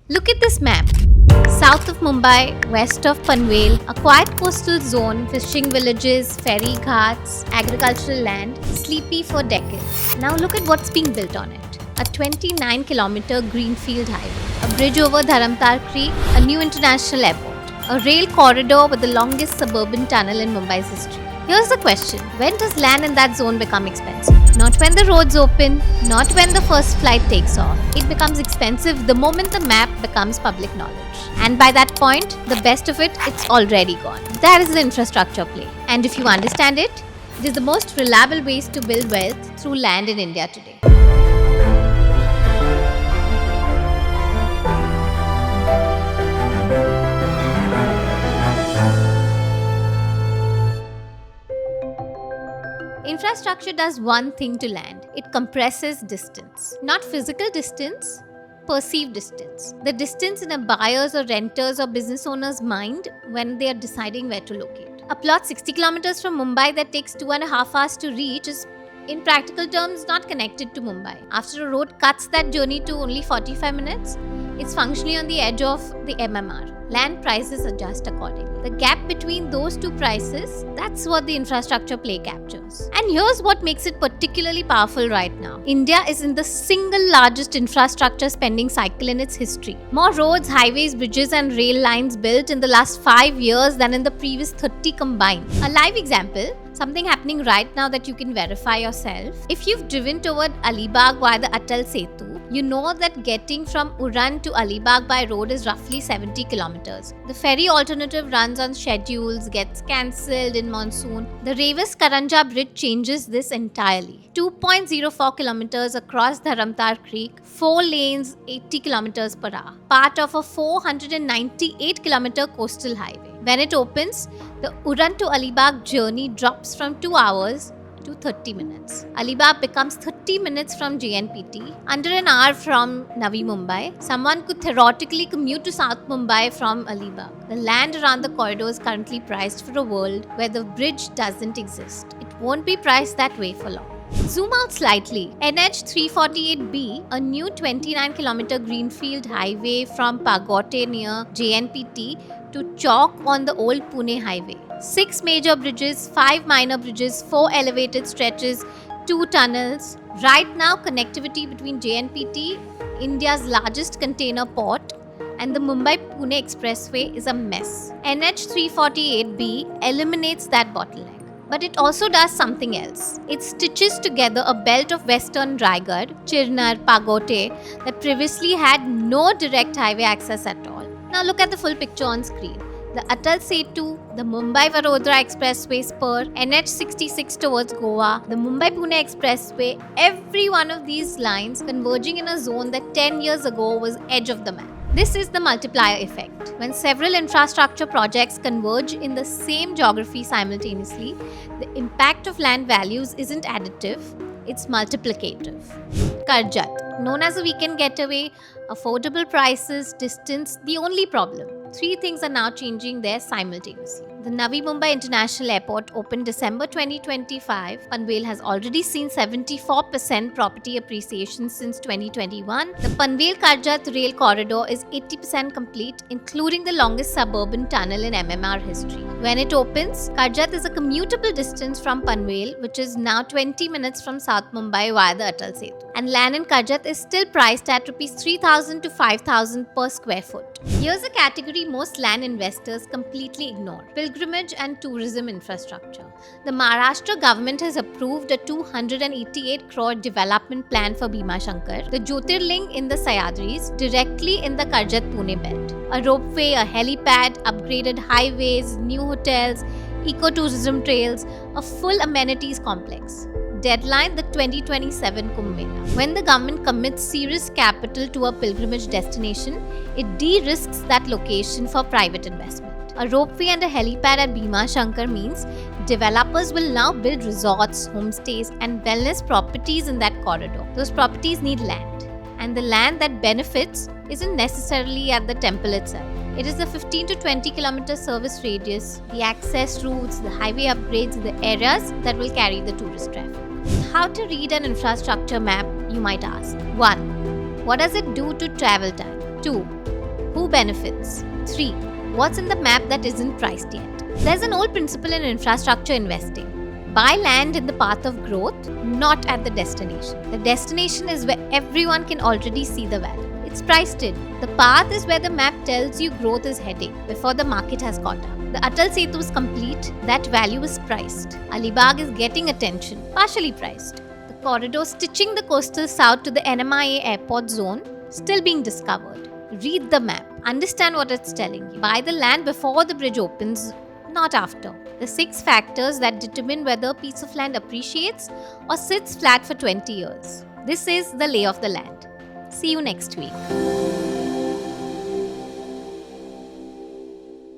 Look at this map. South of Mumbai, west of Panvel, a quiet coastal zone, fishing villages, ferry ghats, agricultural land, sleepy for decades. Now look at what's being built on it. A 29-kilometer greenfield highway, a bridge over Dharamtar Creek, a new international airport, a rail corridor with the longest suburban tunnel in Mumbai's history. Here's the question, when does land in that zone become expensive? Not when the roads open, not when the first flight takes off. It becomes expensive the moment the map becomes public knowledge. And by that point, the best of it's already gone. That is the infrastructure play. And if you understand it, it is the most reliable ways to build wealth through land in India today. Infrastructure does one thing to land. It compresses distance. Not physical distance, perceived distance. The distance in a buyer's or renter's or business owner's mind when they are deciding where to locate. A plot 60 kilometers from Mumbai that takes 2.5 hours to reach is in practical terms not connected to Mumbai. After a road cuts that journey to only 45 minutes, it's functionally on the edge of the MMR. Land prices adjust accordingly. The gap between those two prices, that's what the infrastructure play captures. And here's what makes it particularly powerful right now. India is in the single largest infrastructure spending cycle in its history. More roads, highways, bridges and rail lines built in the last 5 years than in the previous 30 combined. A live example, something happening right now that you can verify yourself. If you've driven toward Alibaug via the Atal Setu, you know that getting from Uran-to-Alibaug by road is roughly 70 kilometers. The ferry alternative runs on schedules, gets cancelled in monsoon. The Rewas-Karanja Bridge changes this entirely. 2.04 kilometers across Dharamtar Creek, 4 lanes, 80 kilometers per hour. Part of a 498 kilometer coastal highway. When it opens, the Uran-to-Alibaug journey drops from 2 hours to 30 minutes. Alibaug becomes 30 minutes from JNPT, under an hour from Navi Mumbai. Someone could theoretically commute to South Mumbai from Alibaug. The land around the corridor is currently priced for a world where the bridge doesn't exist. It won't be priced that way for long. Zoom out slightly. NH 348B, a new 29-kilometer greenfield highway from Pagote near JNPT to Chowk on the old Pune highway. 6 major bridges, 5 minor bridges, 4 elevated stretches, 2 tunnels. Right now, connectivity between JNPT, India's largest container port, and the Mumbai-Pune expressway is a mess. NH 348B eliminates that bottleneck. But it also does something else. It stitches together a belt of western Raigad, Chirnar, Pagote that previously had no direct highway access at all. Now look at the full picture on screen. The Atal Setu, the Mumbai-Vadodara Expressway spur, NH 66 towards Goa, the Mumbai-Pune Expressway, every one of these lines converging in a zone that 10 years ago was edge of the map. This is the multiplier effect. When several infrastructure projects converge in the same geography simultaneously, the impact of land values isn't additive, it's multiplicative. Karjat, known as a weekend getaway, affordable prices, distance, the only problem. 3 things are now changing there simultaneously. The Navi Mumbai International Airport opened December 2025. Panvel has already seen 74% property appreciation since 2021. The Panvel-Karjat rail corridor is 80% complete, including the longest suburban tunnel in MMR history. When it opens, Karjat is a commutable distance from Panvel, which is now 20 minutes from South Mumbai via the Atal Setu. And land in Karjat is still priced at Rs 3,000 to 5,000 per square foot. Here's a category most land investors completely ignore: pilgrimage and tourism infrastructure. The Maharashtra government has approved a 288 crore development plan for Bhimashankar, the Jyotirling in the Sahyadris, directly in the Karjat-Pune belt. A ropeway, a helipad, upgraded highways, new hotels, ecotourism trails, a full amenities complex. Deadline, the 2027 Kumbh Mela. When the government commits serious capital to a pilgrimage destination, it de-risks that location for private investment. A ropeway and a helipad at Bhimashankar means developers will now build resorts, homestays and wellness properties in that corridor. Those properties need land. And the land that benefits isn't necessarily at the temple itself. It is the 15 to 20 kilometer service radius, the access routes, the highway upgrades, the areas that will carry the tourist traffic. How to read an infrastructure map, you might ask. 1. What does it do to travel time? 2. Who benefits? 3. What's in the map that isn't priced yet? There's an old principle in infrastructure investing. Buy land in the path of growth, not at the destination. The destination is where everyone can already see the value. It's priced in. The path is where the map tells you growth is heading before the market has caught up. The Atal Setu is complete, that value is priced. Alibaug is getting attention, partially priced. The corridor stitching the coastal south to the NMIA airport zone, still being discovered. Read the map, understand what it's telling you. Buy the land before the bridge opens, not after. The 6 factors that determine whether a piece of land appreciates or sits flat for 20 years. This is the lay of the land. See you next week.